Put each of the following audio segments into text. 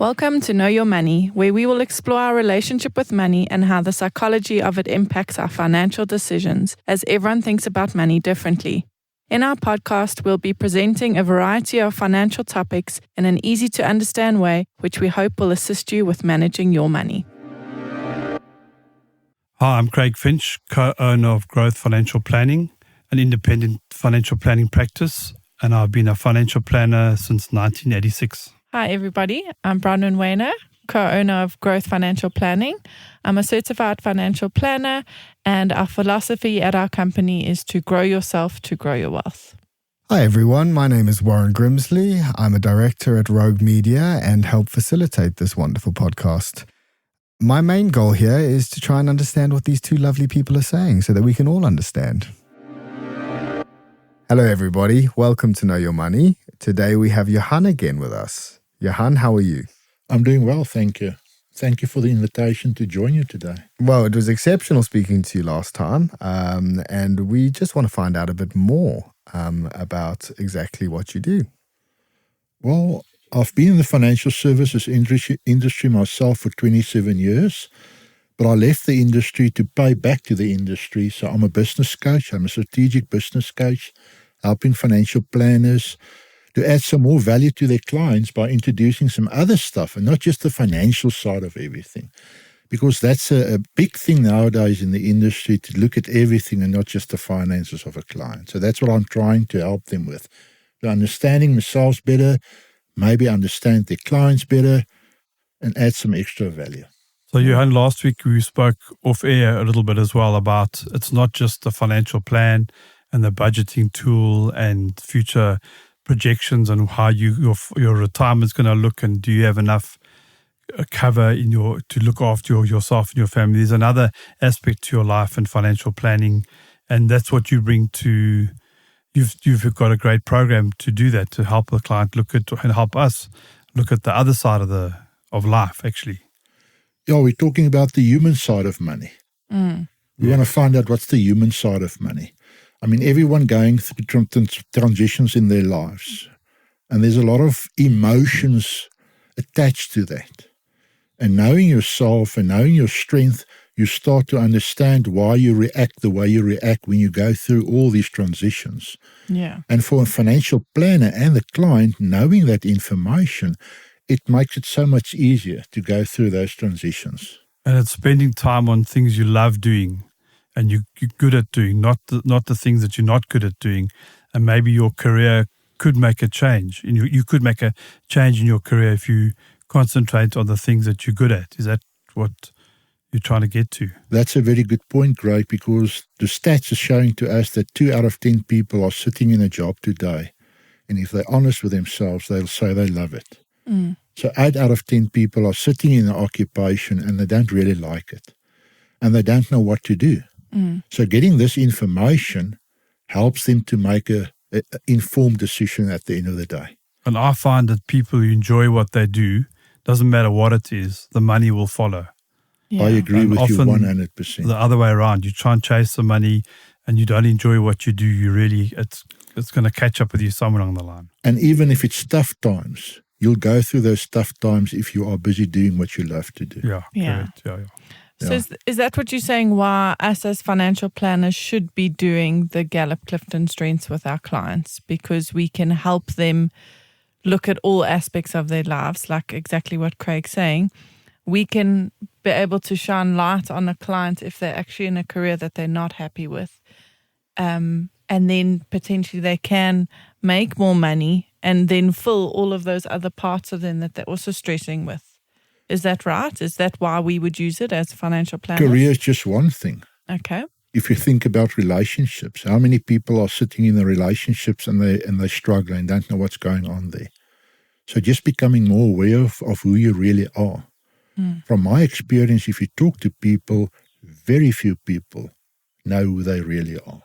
Welcome to Know Your Money, where we will explore our relationship with money and how the psychology of it impacts our financial decisions, as everyone thinks about money differently. In our podcast, we'll be presenting a variety of financial topics in an easy-to-understand way, which we hope will assist you with managing your money. Hi, I'm Craig Finch, co-owner of Growth Financial Planning, an independent financial planning practice, and I've been a financial planner since 1986. Hi, everybody. I'm Bronwyn Waner, co-owner of Growth Financial Planning. I'm a certified financial planner, and our philosophy at our company is to grow yourself to grow your wealth. Hi, everyone. My name is Warren Grimsley. I'm a director at Rogue Media and help facilitate this wonderful podcast. My main goal here is to try and understand what these two lovely people are saying so that we can all understand. Hello, everybody. Welcome to Know Your Money. Today we have Johan again with us. Johan, how are you? I'm doing well, thank you. Thank you for the invitation to join you today. Well, it was exceptional speaking to you last time, and we just want to find out a bit more about exactly what you do. Well, I've been in the financial services industry myself for 27 years, but I left the industry to pay back to the industry. So I'm a business coach. I'm a strategic business coach, helping financial planners to add some more value to their clients by introducing some other stuff and not just the financial side of everything. Because that's a big thing nowadays in the industry, to look at everything and not just the finances of a client. So that's what I'm trying to help them with. To understanding themselves better, maybe understand their clients better, and add some extra value. So Johan, last week we spoke off air a little bit as well about it's not just the financial plan and the budgeting tool and future projections and how your retirement's going to look, and do you have enough cover to look after yourself and your family. There's another aspect to your life and financial planning, and that's what you bring to. You've got a great program to do that, to help the client look at and help us look at the other side of life. Actually, yeah, we're talking about the human side of money. We want to find out what's the human side of money. I mean, everyone going through transitions in their lives, and there's a lot of emotions attached to that. And knowing yourself and knowing your strength, you start to understand why you react the way you react when you go through all these transitions. Yeah. And for a financial planner and the client, knowing that information, it makes it so much easier to go through those transitions. And it's spending time on things you love doing and you're good at doing, not the things that you're not good at doing. And maybe your career could make a change. You could make a change in your career if you concentrate on the things that you're good at. Is that what you're trying to get to? That's a very good point, Greg, because the stats are showing to us that 2 out of 10 people are sitting in a job today. And if they're honest with themselves, they'll say they love it. So 8 out of 10 people are sitting in an occupation and they don't really like it. And they don't know what to do. So getting this information helps them to make an informed decision at the end of the day. And I find that people who enjoy what they do, doesn't matter what it is, the money will follow. Yeah. I agree with you 100%. The other way around, you try and chase the money and you don't enjoy what you do, it's going to catch up with you somewhere along the line. And even if it's tough times, you'll go through those tough times if you are busy doing what you love to do. Yeah. Correct. Yeah. So is that what you're saying, why us as financial planners should be doing the Gallup CliftonStrengths with our clients? Because we can help them look at all aspects of their lives, like exactly what Craig's saying. We can be able to shine light on a client if they're actually in a career that they're not happy with. And then potentially they can make more money and then fill all of those other parts of them that they're also stressing with. Is that right? Is that why we would use it as financial planners? Career is just one thing. Okay. If you think about relationships, how many people are sitting in the relationships and they struggle and don't know what's going on there? So just becoming more aware of who you really are. From my experience, if you talk to people, very few people know who they really are.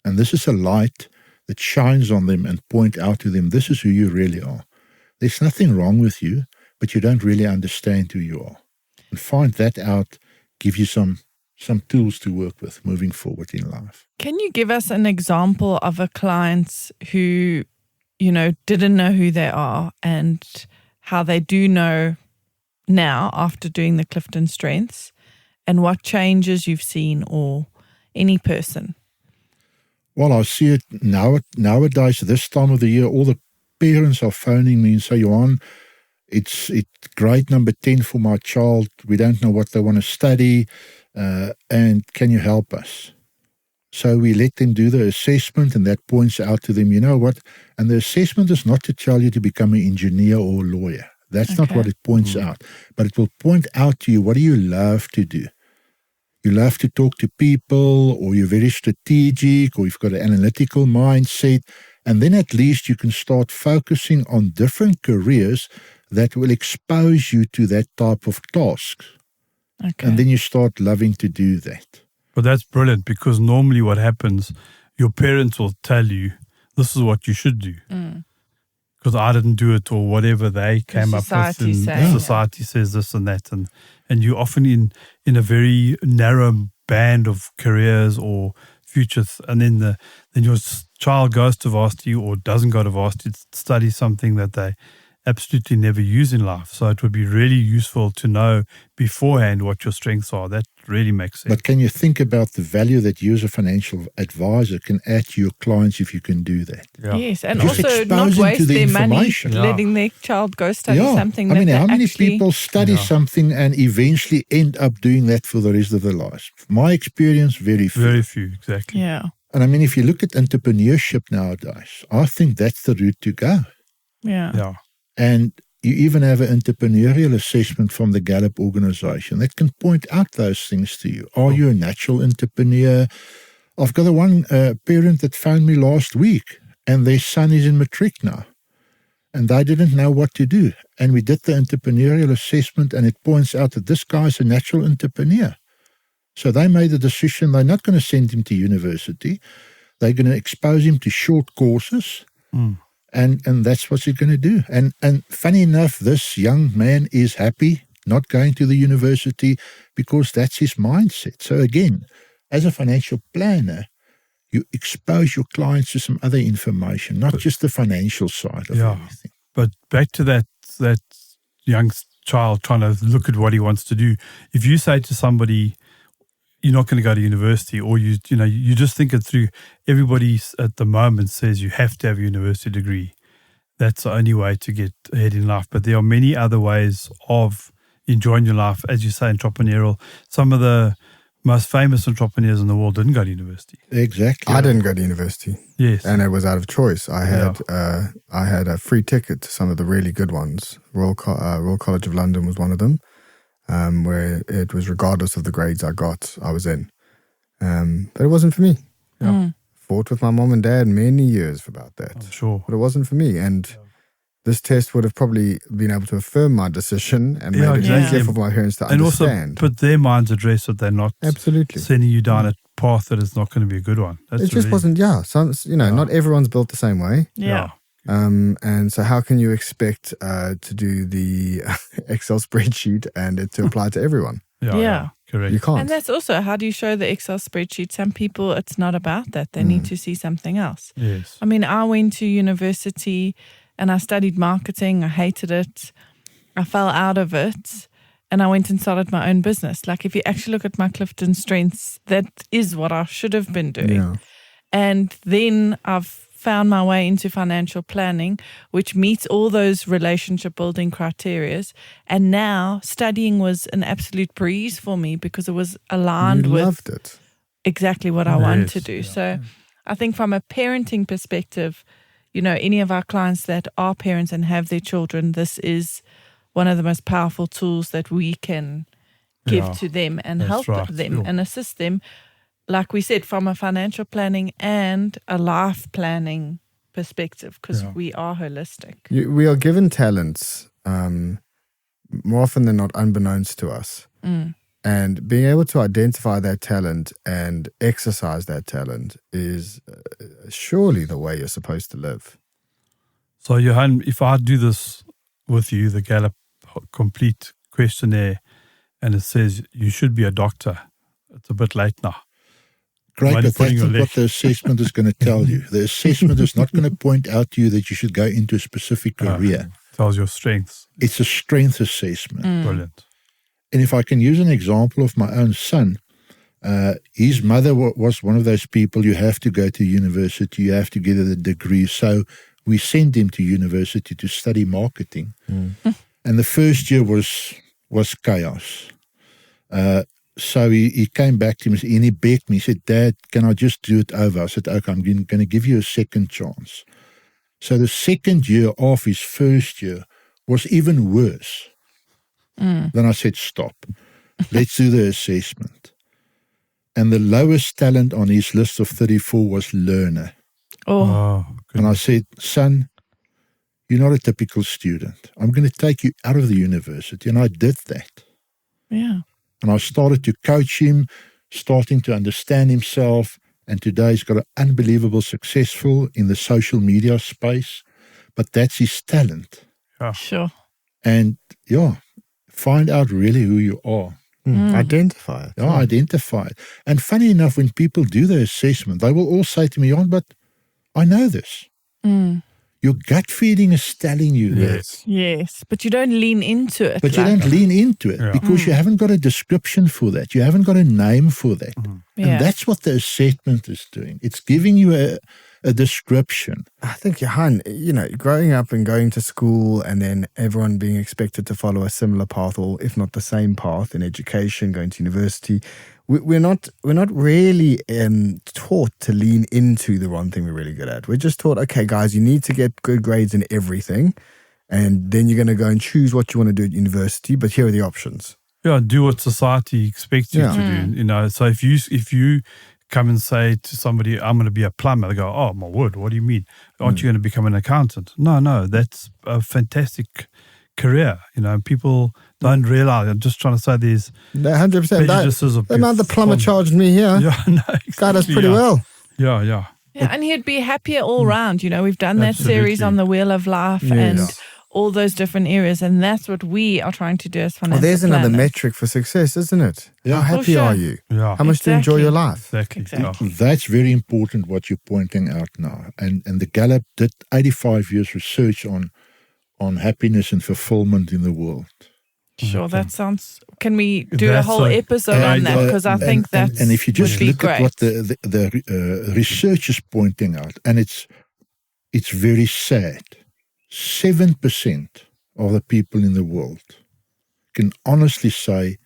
And this is a light that shines on them and point out to them, this is who you really are. There's nothing wrong with you, but you don't really understand who you are. And find that out, give you some tools to work with moving forward in life. Can you give us an example of a client who, didn't know who they are and how they do know now after doing the Clifton Strengths, and what changes you've seen, or any person? Well, I see it nowadays, this time of the year, all the parents are phoning me and say, Johan, it's grade number 10 for my child. We don't know what they want to study, and can you help us? So we let them do the assessment, and that points out to them, you know what? And the assessment is not to tell you to become an engineer or a lawyer. That's not what it points out. But it will point out to you, what do you love to do? You love to talk to people, or you're very strategic, or you've got an analytical mindset. And then at least you can start focusing on different careers that will expose you to that type of tasks. Okay. And then you start loving to do that. But that's brilliant, because normally what happens, your parents will tell you, this is what you should do. Because I didn't do it, or whatever they came up with. And society says this and that. And you're often in a very narrow band of careers or futures. And then your child goes to varsity or doesn't go to varsity to study something that they absolutely never use in life. So it would be really useful to know beforehand what your strengths are. That really makes sense. But can you think about the value that you as a financial advisor can add to your clients if you can eventually Yeah. Yes, and Just also not exposing waste to the their money information. letting their child go study something I mean, that how they many actually... people study something and eventually end up doing that for the rest of their lives? My experience, very few. Very few, exactly. Yeah, And I mean, if you look at entrepreneurship nowadays, I think that's the route to go. yeah. And you even have an entrepreneurial assessment from the Gallup organization that can point out those things to you. Are you a natural entrepreneur? I've got one parent that phoned me last week, and their son is in matric now, and they didn't know what to do. And we did the entrepreneurial assessment, and it points out that this guy is a natural entrepreneur. So they made the decision they're not going to send him to university. They're going to expose him to short courses. And that's what you're going to do. And funny enough, this young man is happy not going to the university because that's his mindset. So again, as a financial planner, you expose your clients to some other information, not just the financial side of everything. But back to that young child trying to look at what he wants to do. If you say to somebody, you're not going to go to university, or you just think it through. Everybody at the moment says you have to have a university degree. That's the only way to get ahead in life. But there are many other ways of enjoying your life, as you say, entrepreneurial. Some of the most famous entrepreneurs in the world didn't go to university. Exactly. I didn't go to university. Yes. And it was out of choice. I had a free ticket to some of the really good ones. Royal College of London was one of them. Where it was regardless of the grades I got, I was in. But it wasn't for me. Fought with my mom and dad many years about that. I'm sure. But it wasn't for me. And this test would have probably been able to affirm my decision and made it easier for my parents to understand. And also put their minds at rest that they're not sending you down a path that is not going to be a good one. It just wasn't, not everyone's built the same way. Yeah. And so how can you expect to do the Excel spreadsheet and it to apply to everyone? Yeah. Correct. You can't. And that's also, how do you show the Excel spreadsheet? Some people, it's not about that. They need to see something else. Yes. I mean, I went to university and I studied marketing. I hated it. I fell out of it. And I went and started my own business. Like, if you actually look at my Clifton Strengths, that is what I should have been doing. Yeah. And then I've found my way into financial planning, which meets all those relationship building criterias. And now studying was an absolute breeze for me because it was aligned with loved it. Exactly what I want to do. So I think from a parenting perspective, any of our clients that are parents and have their children, this is one of the most powerful tools that we can give to them and help them and assist them. Like we said, from a financial planning and a life planning perspective, because we are holistic. We are given talents more often than not unbeknownst to us. And being able to identify that talent and exercise that talent is surely the way you're supposed to live. So, Johan, if I do this with you, the Gallup complete questionnaire, and it says you should be a doctor, it's a bit late now. Great, but that's not what the assessment is going to tell you. The assessment is not going to point out to you that you should go into a specific career. Tells your strengths. It's a strength assessment. Brilliant. And if I can use an example of my own son, his mother was one of those people, you have to go to university, you have to get a degree. So we sent him to university to study marketing. And the first year was chaos. So he came back to me and he begged me. He said, Dad, can I just do it over? I said, okay, I'm going to give you a second chance. So the second year of his first year was even worse. Then I said, stop. Let's do the assessment. And the lowest talent on his list of 34 was learner. Oh, And I said, son, you're not a typical student. I'm going to take you out of the university. And I did that. Yeah. And I started to coach him, starting to understand himself. And today he's got an unbelievable successful in the social media space. But that's his talent. Sure. And find out really who you are. Identify it. Yeah, identify it. And funny enough, when people do the assessment, they will all say to me, Johan, but I know this. Your gut feeling is telling you this. Yes, but you don't lean into it. But you don't lean into it because you haven't got a description for that. You haven't got a name for that. And that's what the assessment is doing. It's giving you a description. I think, Johan, growing up and going to school and then everyone being expected to follow a similar path, or if not the same path in education, going to university, we're not really taught to lean into the one thing we're really good at. We're just taught, okay, guys, you need to get good grades in everything, and then you're going to go and choose what you want to do at university, but here are the options. Yeah, do what society expects you to do. So if you come and say to somebody, I'm going to be a plumber, they go, oh, my word, what do you mean? Aren't you going to become an accountant? No, that's a fantastic career. People don't realize. I'm just trying to say there's 100%. prejudices of The amount the plumber charged me here. Yeah, no, exactly. Got us pretty well. Yeah. Yeah, and he'd be happier all round. We've done that Absolutely. series on the Wheel of Life and all those different areas, and that's what we are trying to do as financial there's another planners. metric for success, isn't it? Yeah. How happy are you? Yeah. How much do you enjoy your life? Exactly. That's very important what you're pointing out now. And the Gallup did 85 years research on happiness and fulfillment in the world. Sure, that sounds. Can we do a whole episode on that? Because I think that's. And if you just look great. at what the research is pointing out, and it's very sad. 7% of the people in the world can honestly say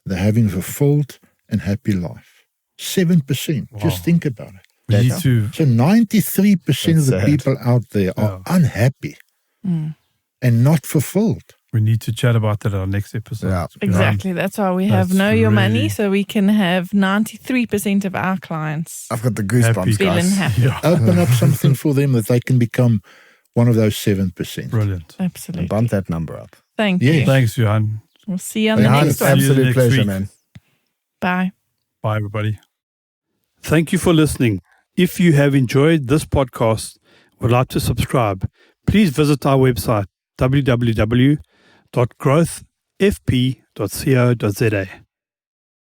they're having a fulfilled and happy life. 7%. Wow. Just think about it. We need to. So 93% of the people out there are unhappy and not fulfilled. We need to chat about that at our next episode. Yeah. Exactly. That's why we have That's Know Your Money, really- so we can have 93% of our clients I've got the goosebumps, Happy. feeling guys. happy. Yeah. Open up something for them that they can become one of those 7%. Brilliant. Absolutely. Bump that number up. Thank Yes. you. Thanks, Johan. We'll see you on the Johan, next it's one. See you absolute next pleasure, week. man. Bye. Bye, everybody. Thank you for listening. If you have enjoyed this podcast, would like to subscribe, please visit our website, www.growthfp.co.za.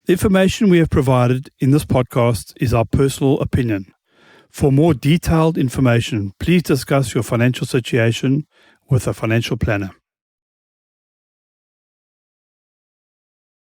The information we have provided in this podcast is our personal opinion. For more detailed information, please discuss your financial situation with a financial planner.